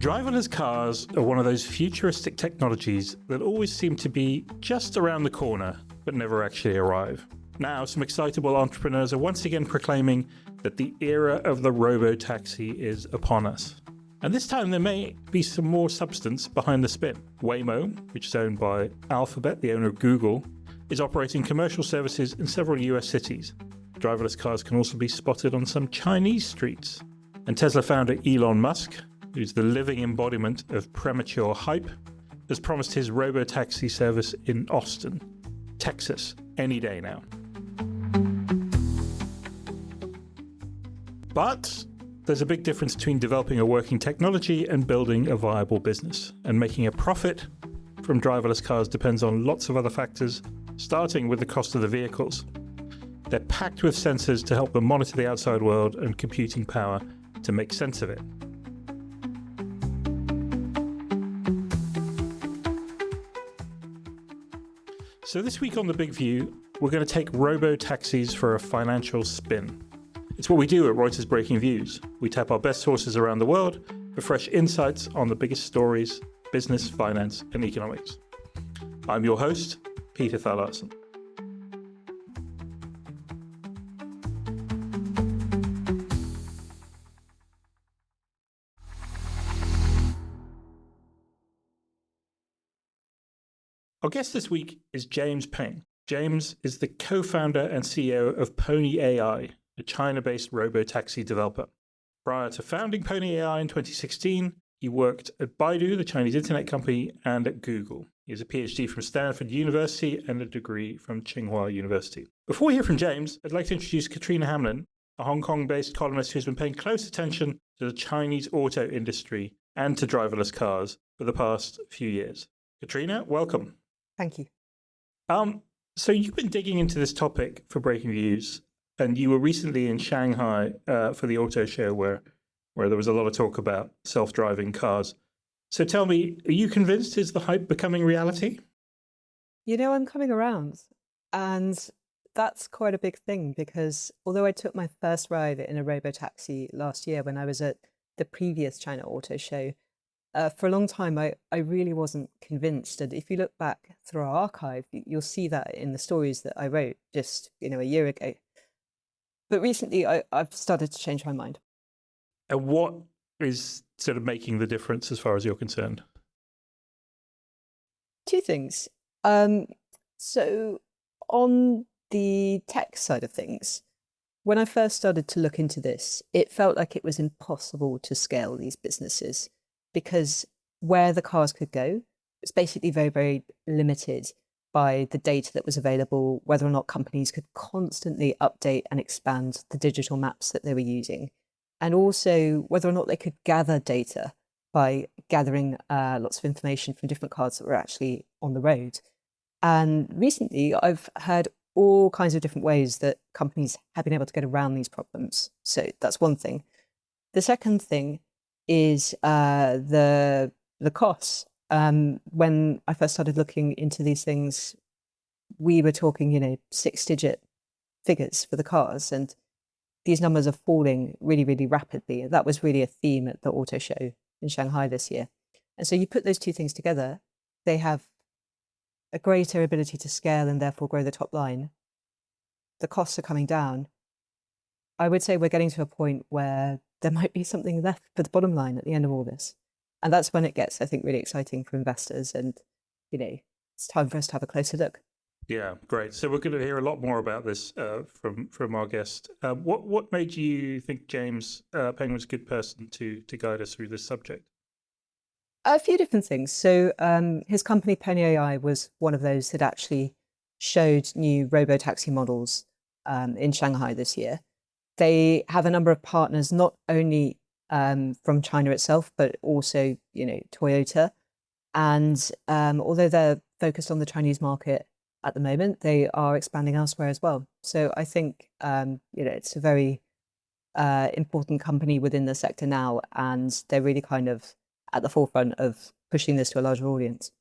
Driverless cars are one of those futuristic technologies that always seem to be just around the corner, but never actually arrive. Now, some excitable entrepreneurs are once again proclaiming that the era of the robo-taxi is upon us. And this time there may be some more substance behind the spin. Waymo, which is owned by Alphabet, the owner of Google, is operating commercial services in several US cities. Driverless cars can also be spotted on some Chinese streets. And Tesla founder Elon Musk, who's the living embodiment of premature hype, has promised his robo-taxi service in Austin, Texas, any day now. But there's a big difference between developing a working technology and building a viable business. And making a profit from driverless cars depends on lots of other factors, starting with the cost of the vehicles. They're packed with sensors to help them monitor the outside world and computing power to make sense of it. So this week on The Big View, we're going to take robo-taxis for a financial spin. It's what we do at Reuters Breaking Views. We tap our best sources around the world for fresh insights on the biggest stories, business, finance, and economics. I'm your host, Peter Thalarsen. Our guest this week is James Peng. James is the co-founder and CEO of Pony AI, a China-based robo-taxi developer. Prior to founding Pony AI in 2016, he worked at Baidu, the Chinese internet company, and at Google. He has a PhD from Stanford University and a degree from Tsinghua University. Before we hear from James, I'd like to introduce Katrina Hamlin, a Hong Kong-based columnist who's been paying close attention to the Chinese auto industry and to driverless cars for the past few years. Katrina, welcome. Thank you. So you've been digging into this topic for Breaking Views, and you were recently in Shanghai for the auto show where there was a lot of talk about self-driving cars. So tell me, are you convinced? Is the hype becoming reality? You know, I'm coming around, and that's quite a big thing because although I took my first ride in a robo-taxi last year when I was at the previous China auto show, for a long time, I really wasn't convinced. And if you look back through our archive, you'll see that in the stories that I wrote just, a year ago. But recently, I've started to change my mind. And what is sort of making the difference as far as you're concerned? Two things. So on the tech side of things, when I first started to look into this, it felt like it was impossible to scale these businesses, because where the cars could go, it's basically very, very limited by the data that was available, whether or not companies could constantly update and expand the digital maps that they were using, and also whether or not they could gather data by gathering lots of information from different cars that were actually on the road. And recently, I've heard all kinds of different ways that companies have been able to get around these problems. So that's one thing. The second thing is the costs. When I first started looking into these things, we were talking, 6-digit figures for the cars, and these numbers are falling really, really rapidly. That was really a theme at the auto show in Shanghai this year. And so you put those two things together, they have a greater ability to scale and therefore grow the top line. The costs are coming down. I would say we're getting to a point where there might be something left for the bottom line at the end of all this. And that's when it gets, I think, really exciting for investors. And, it's time for us to have a closer look. Yeah, great. So we're going to hear a lot more about this from our guest. What made you think James Peng was a good person to guide us through this subject? A few different things. So his company, Peng AI, was one of those that actually showed new robo-taxi models in Shanghai this year. They have a number of partners, not only from China itself, but also, Toyota. And although they're focused on the Chinese market at the moment, they are expanding elsewhere as well. So I think, it's a very important company within the sector now, and they're really kind of at the forefront of pushing this to a larger audience.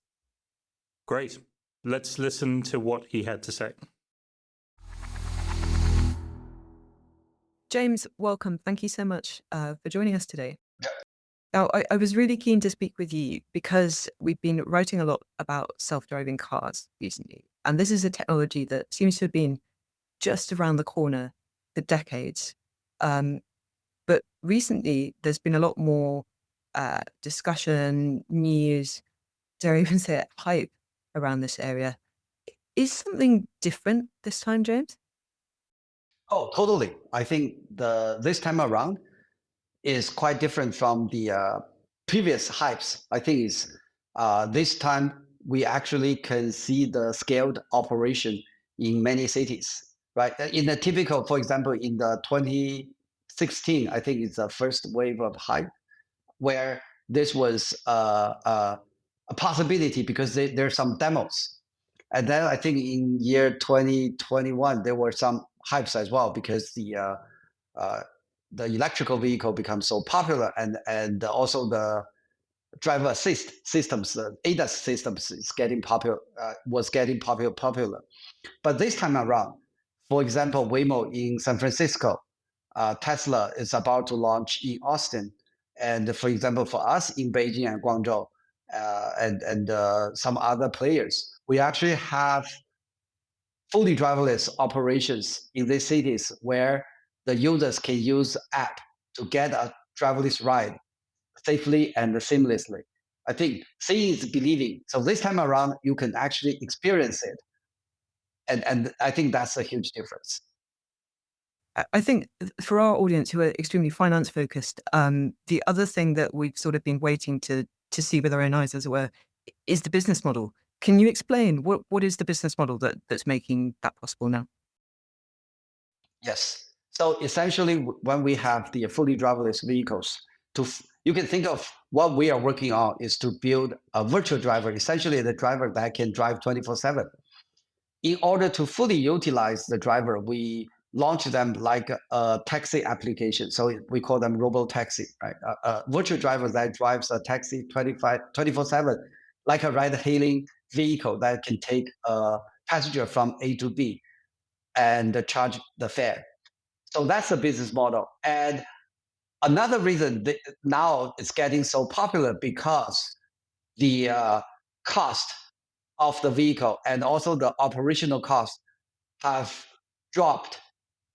Great. Let's listen to what he had to say. James, welcome. Thank you so much for joining us today. Now, I was really keen to speak with you because we've been writing a lot about self-driving cars recently. And this is a technology that seems to have been just around the corner for decades. Um, but recently, there's been a lot more discussion, news, dare I even say it, hype around this area. Is something different this time, James? Oh, totally. I think this time around is quite different from the previous hypes. I think it's this time we actually can see the scaled operation in many cities, right? In the typical, for example, in the 2016, I think it's the first wave of hype where this was a possibility because there are some demos. And then I think in year 2021, there were some hypes as well because uh, the electrical vehicle becomes so popular and also the driver assist systems, the ADAS systems is getting popular, was getting popular. But this time around, for example, Waymo in San Francisco, Tesla is about to launch in Austin. And for example, for us in Beijing and Guangzhou, and some other players, we actually have fully driverless operations in these cities where the users can use app to get a driverless ride safely and seamlessly. I think seeing is believing. So this time around, you can actually experience it. And I think that's a huge difference. I think for our audience who are extremely finance focused, the other thing that we've sort of been waiting to see with our own eyes, as it were, is the business model. Can you explain what is the business model that's making that possible now? Yes. So essentially, when we have the fully driverless vehicles, you can think of what we are working on is to build a virtual driver, essentially the driver that can drive 24/7. In order to fully utilize the driver, we launch them like a taxi application. So we call them robo-taxi, right? A virtual driver that drives a taxi 24/7, like a ride-hailing vehicle that can take a passenger from A to B and charge the fare. So that's the business model. And another reason that now it's getting so popular because the cost of the vehicle and also the operational cost have dropped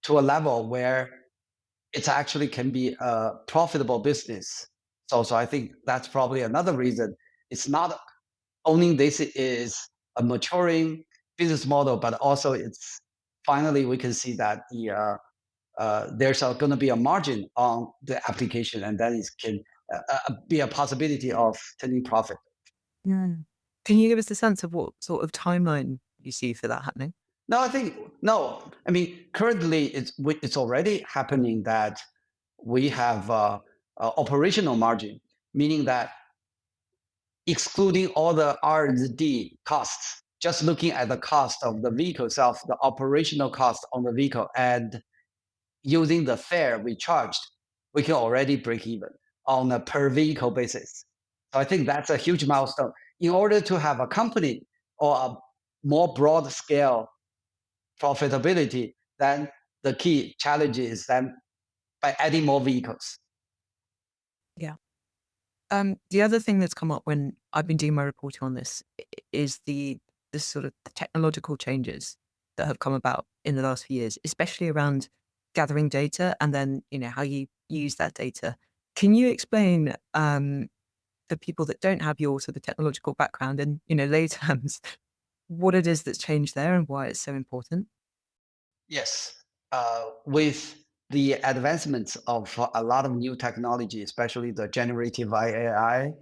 to a level where it actually can be a profitable business. So I think that's probably another reason. It's not owning this is a maturing business model, but also it's finally we can see that there's going to be a margin on the application, and that is can be a possibility of turning profit. Yeah. Can you give us a sense of what sort of timeline you see for that happening? No, I think no. I mean, currently it's already happening that we have operational margin, meaning that excluding all the R&D costs, just looking at the cost of the vehicle itself, the operational cost on the vehicle, and using the fare we charged, we can already break even on a per vehicle basis. So I think that's a huge milestone. In order to have a company or a more broad scale profitability, then the key challenge is then by adding more vehicles. Yeah. The other thing that's come up when I've been doing my reporting on this is the sort of the technological changes that have come about in the last few years, especially around gathering data and then how you use that data. Can you explain for people that don't have your sort of technological background in lay terms what it is that's changed there and why it's so important? Yes, with the advancements of a lot of new technology, especially the generative AI,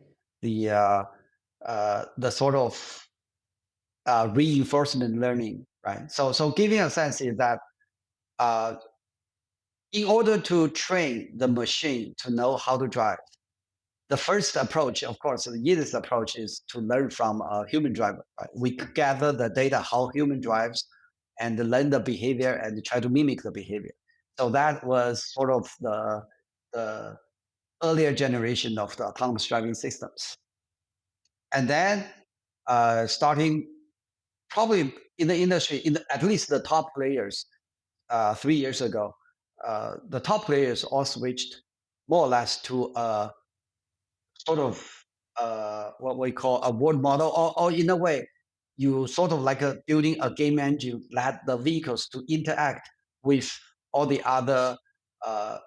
the sort of reinforcement learning, right? So giving a sense is that uh, in order to train the machine to know how to drive, the first approach, of course, the easiest approach is to learn from a human driver. Right? We gather the data how human drives and learn the behavior and try to mimic the behavior. So that was sort of the earlier generation of the autonomous driving systems. And then starting probably in the industry, at least the top players 3 years ago, the top players all switched more or less to sort of what we call a world model, or in a way, you sort of like building a game engine that the vehicles to interact with all the other uh,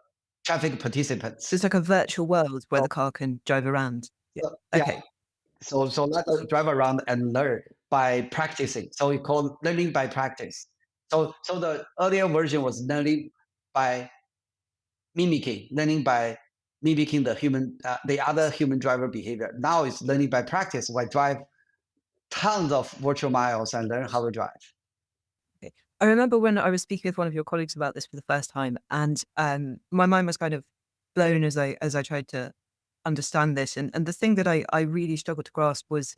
traffic participants. So it's like a virtual world where So, the car can drive around. Yeah. yeah, Okay. so let us drive around and learn by practicing. So we call learning by practice. So the earlier version was learning by learning by mimicking the other human driver behavior. Now it's learning by practice. We drive tons of virtual miles and learn how to drive. Okay. I remember when I was speaking with one of your colleagues about this for the first time, and my mind was kind of blown as I tried to understand this. And the thing that I really struggled to grasp was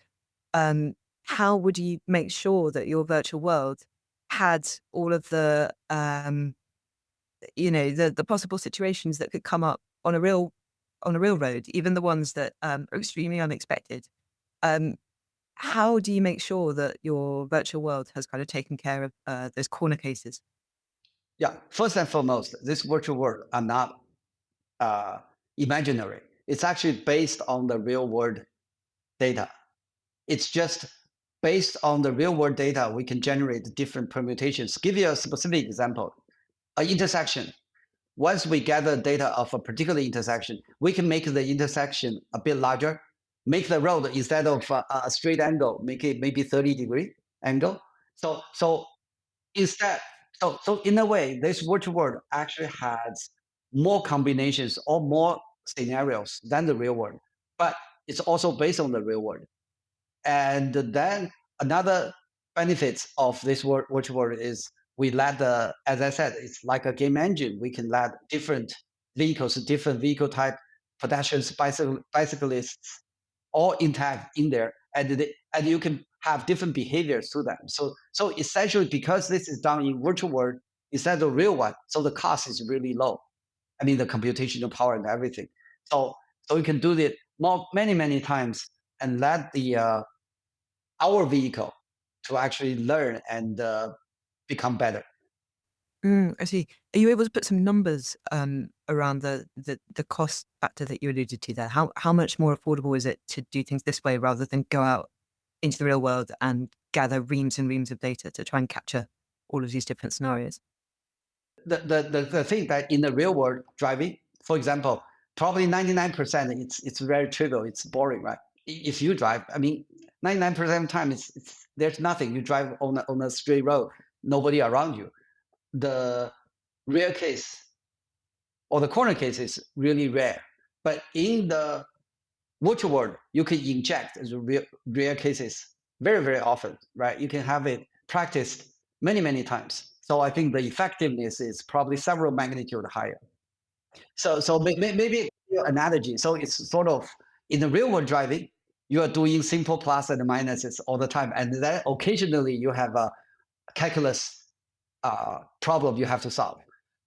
how would you make sure that your virtual world had all of the possible situations that could come up on a real road, even the ones that are extremely unexpected. Um, how do you make sure that your virtual world has kind of taken care of those corner cases? Yeah, first and foremost, this virtual world are not imaginary. It's actually based on the real world data. It's just based on the real world data, we can generate different permutations. Give you a specific example, an intersection. Once we gather data of a particular intersection, we can make the intersection a bit larger, make the road instead of a straight angle, make it maybe 30-degree angle. So instead, so in a way, this virtual world actually has more combinations or more scenarios than the real world, but it's also based on the real world. And then another benefits of this virtual world is we let as I said, it's like a game engine. We can let different vehicles, different vehicle type, pedestrians, bicyclists, all intact in there, and you can have different behaviors to them. So essentially, because this is done in virtual world instead of real one, so the cost is really low. I mean, the computational power and everything. So you can do it many times and let the our vehicle to actually learn and become better. I see. Are you able to put some numbers around the cost factor that you alluded to there? How much more affordable is it to do things this way rather than go out into the real world and gather reams and reams of data to try and capture all of these different scenarios? The thing that in the real world driving, for example, probably 99%, it's very trivial, it's boring, right? If you drive, I mean, 99% of the time, there's nothing. You drive on a straight road, nobody around you. The rare case or the corner case is really rare. But in the virtual world, you can inject the rare cases very often, right? You can have it practiced many times. So I think the effectiveness is probably several magnitude higher. So maybe analogy. So it's sort of in the real world driving, you are doing simple plus and minuses all the time, and then occasionally you have a calculus problem you have to solve.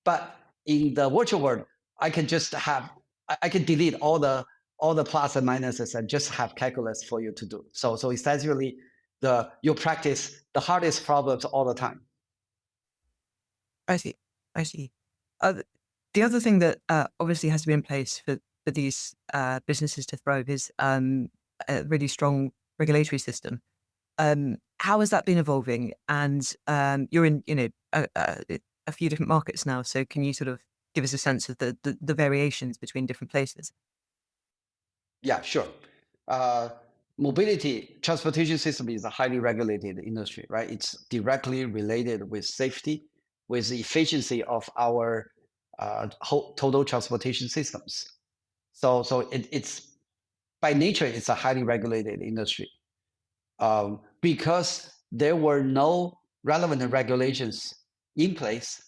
But in the virtual world, I can just I can delete all the plus and minuses and just have calculus for you to do. So essentially, you practice the hardest problems all the time. I see. I see. The other thing that obviously has to be in place for these businesses to thrive is a really strong regulatory system. How has that been evolving? And you're in, a few different markets now. So can you sort of give us a sense of the variations between different places? Yeah, sure. Mobility transportation system is a highly regulated industry, right? It's directly related with safety, with the efficiency of our whole total transportation systems. So it's by nature it's a highly regulated industry because there were no relevant regulations in place.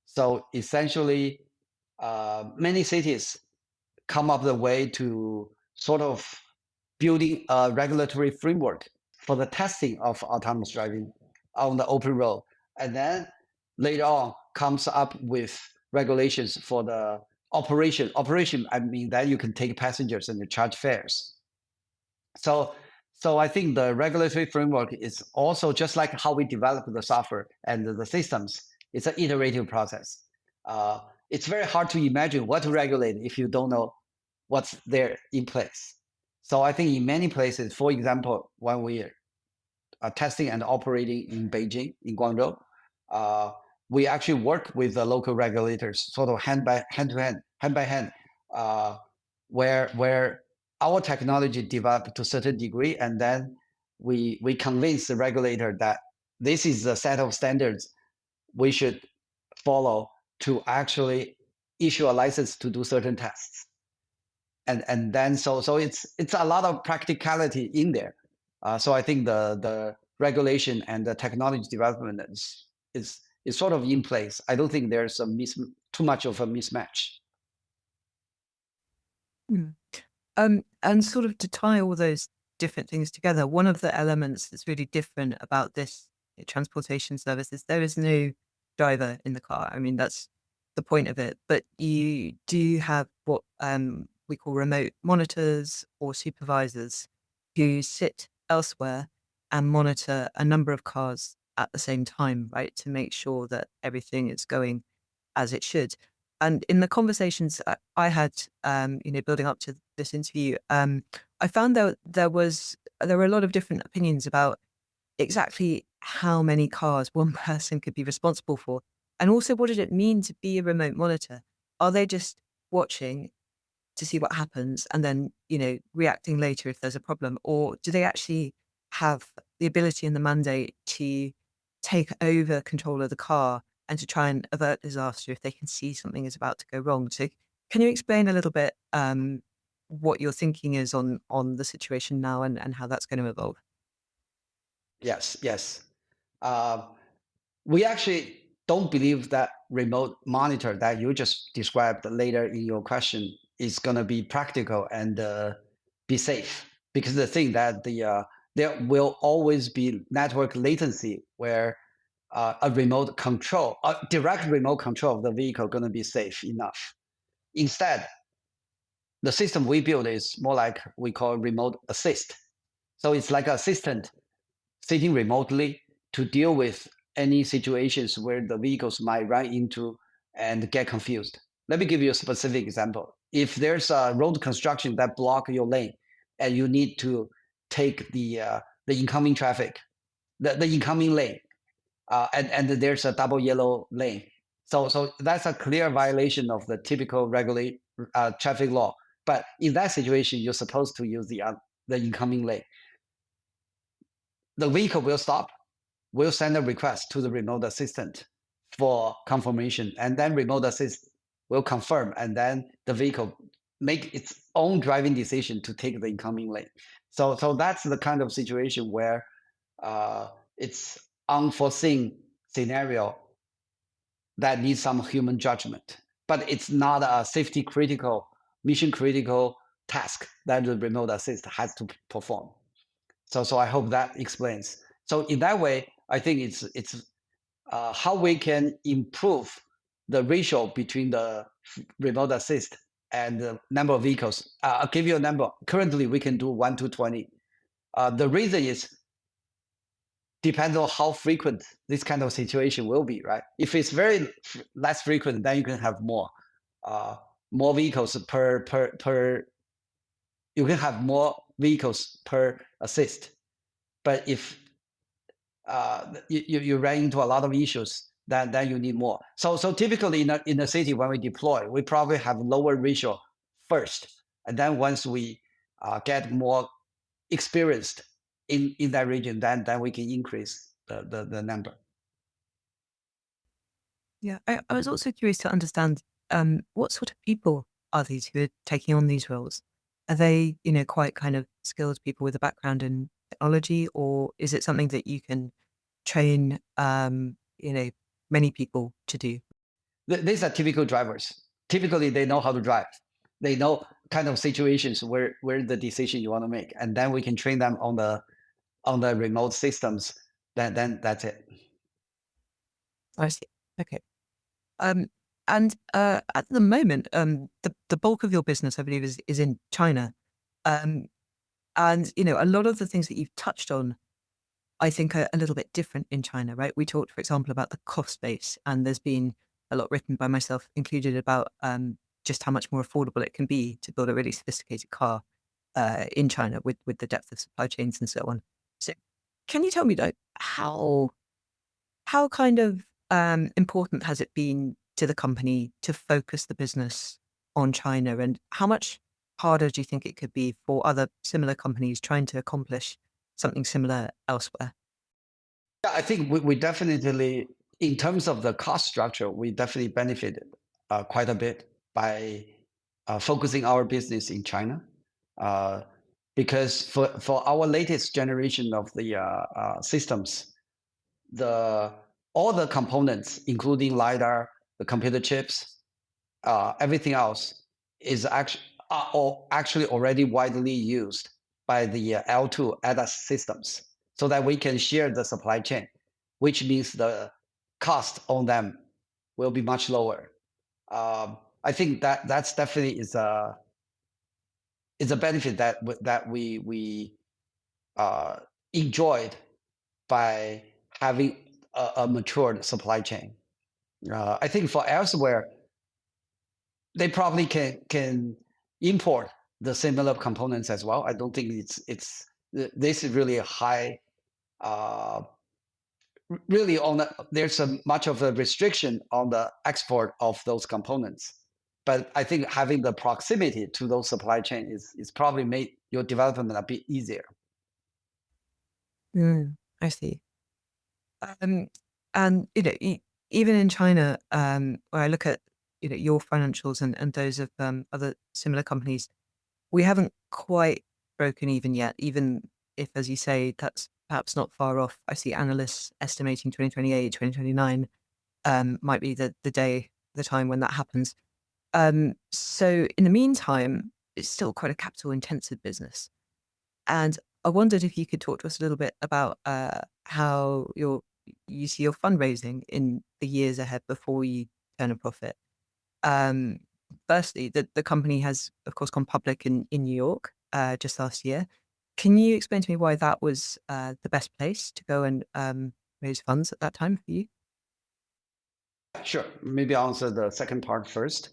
So essentially, many cities come up with a way to sort of building a regulatory framework for the testing of autonomous driving on the open road. And then later on comes up with regulations for the operation. Operation, I mean, that you can take passengers and charge fares. So I think the regulatory framework is also just like how we develop the software and the systems. It's an iterative process. It's very hard to imagine what to regulate if you don't know what's there in place. So I think in many places, for example, when we are testing and operating in Beijing, in Guangzhou, we actually work with the local regulators, sort of hand by hand, uh, where our technology developed to a certain degree, and then we convince the regulator that this is the set of standards we should follow to actually issue a license to do certain tests. And then so it's a lot of practicality in there. So I think the regulation and the technology development is sort of in place. I don't think there's too much of a mismatch. Mm. And sort of to tie all those different things together, one of the elements that's really different about this transportation service is there is no driver in the car. I mean, that's the point of it. But you do have what we call remote monitors or supervisors who sit elsewhere and monitor a number of cars at the same time, right, to make sure that everything is going as it should. And in the conversations I had, building up to this interview, I found that there were a lot of different opinions about exactly how many cars one person could be responsible for, and also what did it mean to be a remote monitor? Are they just watching to see what happens and then, reacting later if there's a problem? Or do they actually have the ability and the mandate to take over control of the car and to try and avert disaster if they can see something is about to go wrong? So can you explain a little bit what your thinking is on the situation now and how that's going to evolve? Yes, yes. Uh, we actually don't believe that remote monitor that you just described later in your question is going to be practical and be safe, because the thing that there will always be network latency where a remote control, a direct remote control of the vehicle going to be safe enough. Instead, the system we build is more like we call remote assist. So it's like an assistant sitting remotely to deal with any situations where the vehicles might run into and get confused. Let me give you a specific example. If there's a road construction that block your lane and you need to take the incoming traffic, the incoming lane, and there's a double yellow lane. So that's a clear violation of the typical regulate traffic law. But in that situation, you're supposed to use the incoming lane. The vehicle will stop, will send a request to the remote assistant for confirmation, and then remote assist will confirm, and then the vehicle make its own driving decision to take the incoming lane. So that's the kind of situation where it's unforeseen scenario that needs some human judgment, but it's not a safety critical, mission critical task that the remote assist has to perform. So I hope that explains. So in that way, I think it's how we can improve the ratio between the remote assist and the number of vehicles. I'll give you a number. Currently, we can do 1 to 20. The reason is depends on how frequent this kind of situation will be, right? If it's very less frequent, then you can have more vehicles per. You can have more vehicles per assist. But if you run into a lot of issues, then you need more. So typically in a city when we deploy, we probably have lower ratio first, and then once we get more experienced in that region, then we can increase the number. Yeah, I was also curious to understand what sort of people are these who are taking on these roles? Are they, quite kind of skilled people with a background in technology, or is it something that you can train, many people to do? These are typical drivers. Typically, they know how to drive. They know kind of situations where the decision you want to make, and then we can train them on the remote systems. Then that's it. I see. Okay. Um, and at the moment, the bulk of your business, I believe, is in China. Um, and a lot of the things that you've touched on, I think, are a little bit different in China, right? We talked, for example, about the cost base, and there's been a lot written by myself included about just how much more affordable it can be to build a really sophisticated car. in China with the depth of supply chains and so on. So, can you tell me like how kind of important has it been to the company to focus the business on China, and how much harder do you think it could be for other similar companies trying to accomplish something similar elsewhere? Yeah, I think we definitely, in terms of the cost structure, we definitely benefited quite a bit by focusing our business in China. Uh, because for our latest generation of the systems, the all the components, including LiDAR, the computer chips, everything else is actually already widely used by the L2 ADAS systems, so that we can share the supply chain, which means the cost on them will be much lower. I think that's definitely is a benefit that we uh, enjoyed by having a matured supply chain. I think for elsewhere, they probably can import the similar components as well. I don't think this is really a high, uh, really on there's a much of a restriction on the export of those components. But I think having the proximity to those supply chain is probably made your development a bit easier. I see. Um, and even in China, where I look at your financials and those of other similar companies, we haven't quite broken even yet. Even if, as you say, that's perhaps not far off. I see analysts estimating 2028, 2029 might be the time when that happens. So in the meantime, it's still quite a capital intensive business. And I wondered if you could talk to us a little bit about how you see your fundraising in the years ahead before you turn a profit. Um, Firstly, the company has, of course, gone public in New York just last year. Can you explain to me why that was the best place to go and raise funds at that time for you? Sure. Maybe I'll answer the second part first.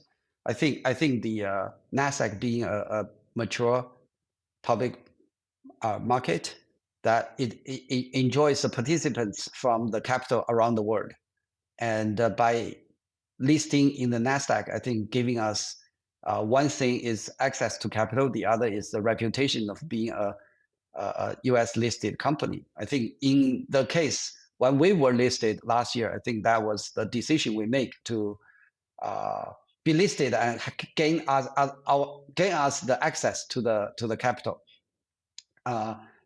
I think the Nasdaq being a mature public market, that it enjoys the participants from the capital around the world, and by listing in the Nasdaq, I think giving us one thing is access to capital, the other is the reputation of being a US listed company. I think in the case when we were listed last year, I think that was the decision we make to be listed and gain us the access to the capital.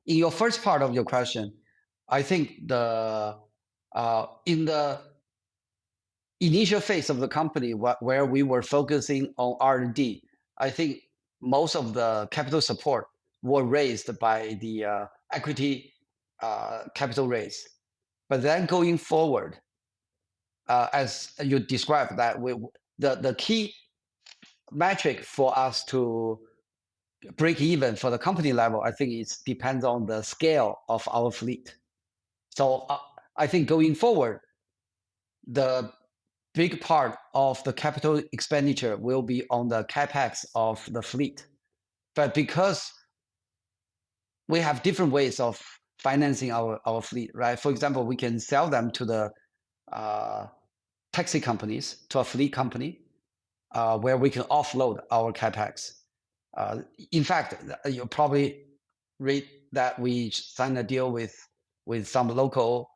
In your first part of your question, I think the in the initial phase of the company where we were focusing on R&D, I think most of the capital support were raised by the equity capital raise. But then going forward, as you described, that the key metric for us to break even for the company level, I think it depends on the scale of our fleet. So I think going forward, the big part of the capital expenditure will be on the capex of the fleet. But because we have different ways of financing our fleet, right? For example, we can sell them to the taxi companies, to a fleet company, where we can offload our capex. In fact, you probably read that we signed a deal with some local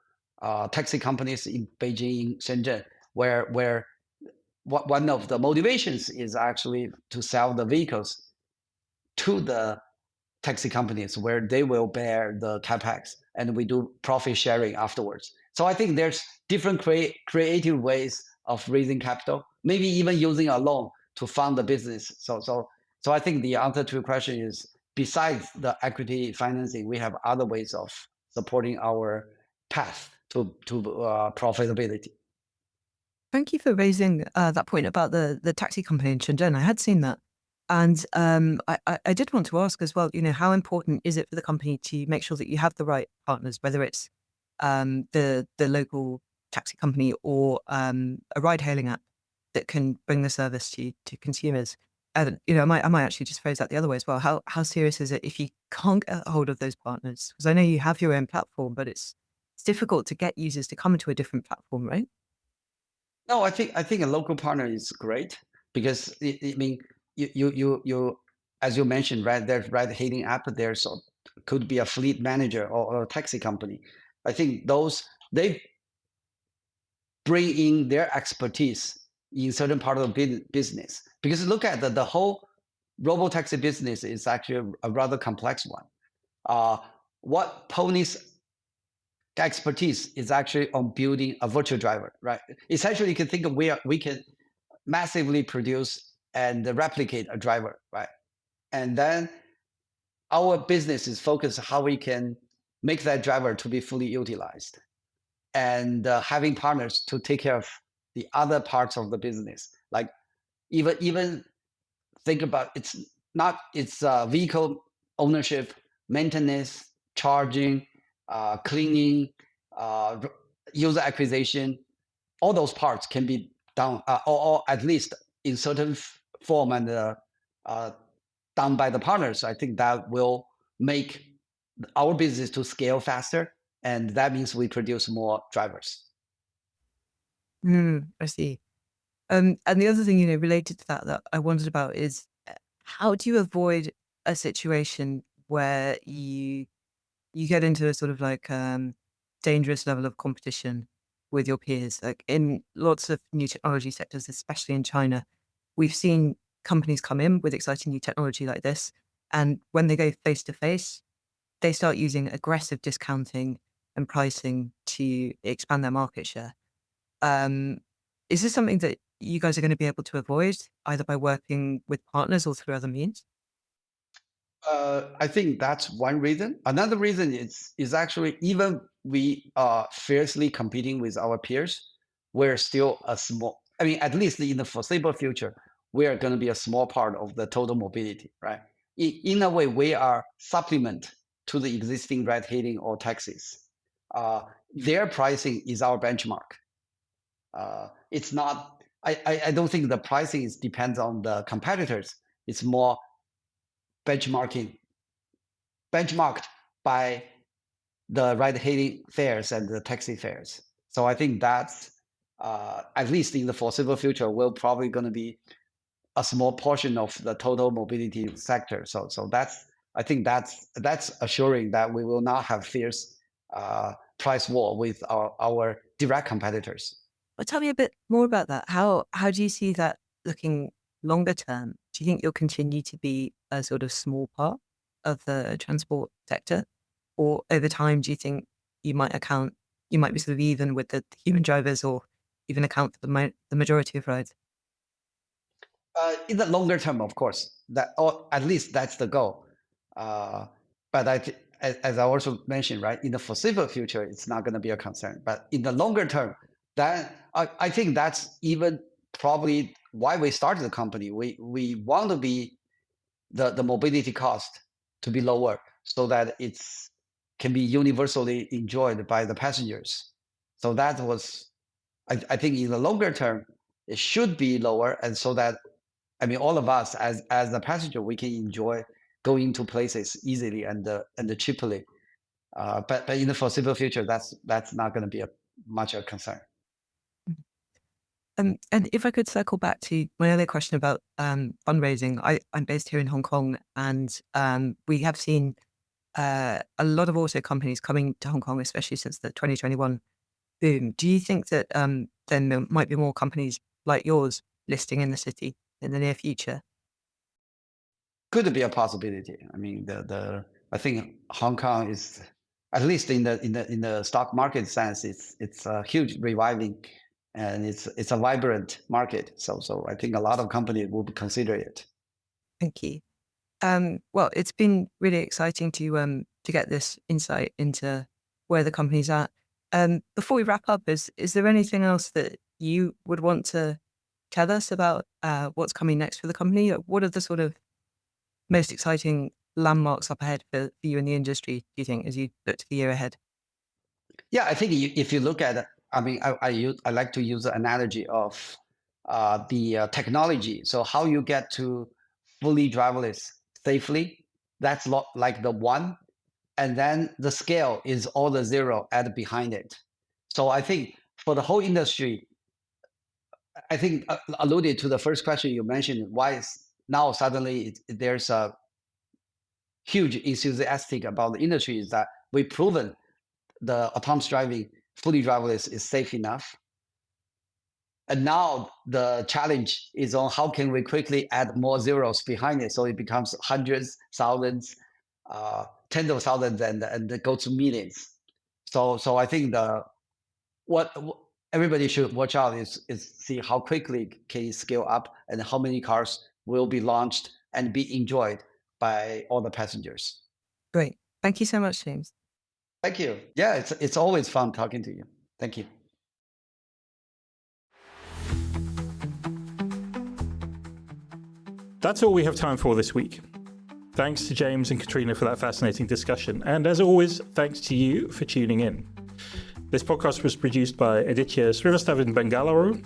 taxi companies in Beijing, Shenzhen, where one of the motivations is actually to sell the vehicles to the taxi companies, where they will bear the capex and we do profit sharing afterwards. So I think there's different creative ways of raising capital, maybe even using a loan to fund the business. So I think the answer to your question is, besides the equity financing, we have other ways of supporting our path to profitability. Thank you for raising that point about the taxi company in Shenzhen. I had seen that. And I did want to ask as well, how important is it for the company to make sure that you have the right partners, whether it's the local taxi company or a ride hailing app that can bring the service to consumers? and I might actually just phrase that the other way as well. How serious is it if you can't get a hold of those partners? Because I know you have your own platform, but it's difficult to get users to come into a different platform, right? No, I think a local partner is great because I mean you as you mentioned, right? There's ride-hailing app. There's could be a fleet manager or a taxi company. I think those they bring in their expertise in certain part of the business because look at the whole robo-taxi business is actually a rather complex one. Uh, what Pony's expertise is actually on building a virtual driver, right? Essentially, you can think of where we can massively produce and replicate a driver, right? And then our business is focused how we can make that driver to be fully utilized and having partners to take care of the other parts of the business. Like even think about it's vehicle ownership, maintenance, charging, cleaning, user acquisition. All those parts can be done, or at least in certain form and uh, done by the partners. I think that will make our business to scale faster, and that means we produce more drivers. I see. And the other thing, related to that I wondered about is how do you avoid a situation where you get into a sort of like dangerous level of competition with your peers? Like in lots of new technology sectors, especially in China, we've seen companies come in with exciting new technology like this, and when they go face to face, they start using aggressive discounting and pricing to expand their market share. Um, is this something that you guys are going to be able to avoid either by working with partners or through other means? I think that's one reason. Another reason is actually even we are fiercely competing with our peers, we're still a small. I mean, at least in the foreseeable future, we are going to be a small part of the total mobility, right? In a way, we are supplement to the existing ride-hailing or taxis. Uh, their pricing is our benchmark. It's not. I don't think the pricing is depends on the competitors. It's more benchmarking benchmarked by the ride-hailing fares and the taxi fares. So I think that's at least in the foreseeable future, will probably going to be a small portion of the total mobility sector. So that's I think that's assuring that we will not have fierce price war with our direct competitors. But tell me a bit more about that. How do you see that looking longer term? Do you think you'll continue to be a sort of small part of the transport sector? Or over time, do you think you might be sort of even with the human drivers or even account for the majority of rides? In the longer term, of course, that or at least that's the goal. Uh, but as I also mentioned, right, in the foreseeable future, it's not going to be a concern. But in the longer term, that I think that's even probably why we started the company. We want to be the mobility cost to be lower so that it's can be universally enjoyed by the passengers. So that was I think in the longer term, it should be lower, and so that I mean, all of us as a passenger, we can enjoy going to places easily and cheaply. But in the foreseeable future, that's not going to be a much a concern. And if I could circle back to my earlier question about fundraising, I'm based here in Hong Kong, and we have seen a lot of auto companies coming to Hong Kong, especially since the 2021 boom. Do you think that then there might be more companies like yours listing in the city in the near future? Could be a possibility. I mean, the I think Hong Kong is at least in the stock market sense, it's a huge reviving, and it's a vibrant market. So I think a lot of companies will consider it. Thank you. Well, it's been really exciting to get this insight into where the company's at. Before we wrap up, is there anything else that you would want to tell us about what's coming next for the company? Like, what are the sort of most exciting landmarks up ahead for you in the industry, do you think, as you look to the year ahead? Yeah, I think if you look at, I mean, I like to use the analogy of the technology. So how you get to fully driverless safely. That's like the one. And then the scale is all the zero add behind it. So I think for the whole industry, I think alluded to the first question you mentioned, why is now suddenly there's a huge enthusiastic about the industry is that we've proven the autonomous driving fully driverless is safe enough. And now the challenge is on how can we quickly add more zeros behind it so it becomes hundreds, thousands, tens of thousands, and go to millions. So I think what everybody should watch out is see how quickly can it scale up and how many cars will be launched and be enjoyed by all the passengers. Great. Thank you so much, James. Thank you. Yeah, it's always fun talking to you. Thank you. That's all we have time for this week. Thanks to James and Katrina for that fascinating discussion. And as always, thanks to you for tuning in. This podcast was produced by Aditya Srivastav in Bengaluru.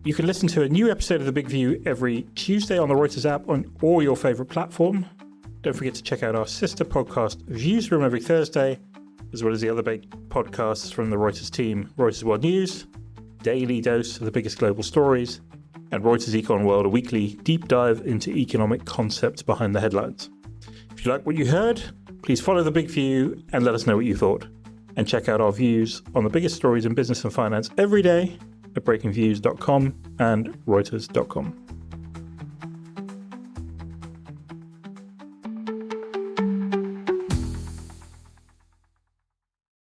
You can listen to a new episode of The Big View every Tuesday on the Reuters app or your favorite platform. Don't forget to check out our sister podcast, Viewsroom, every Thursday, as well as the other big podcasts from the Reuters team, Reuters World News, daily dose of the biggest global stories, and Reuters Econ World, a weekly deep dive into economic concepts behind the headlines. If you like what you heard, please follow The Big View and let us know what you thought. And check out our views on the biggest stories in business and finance every day at breakingviews.com and reuters.com.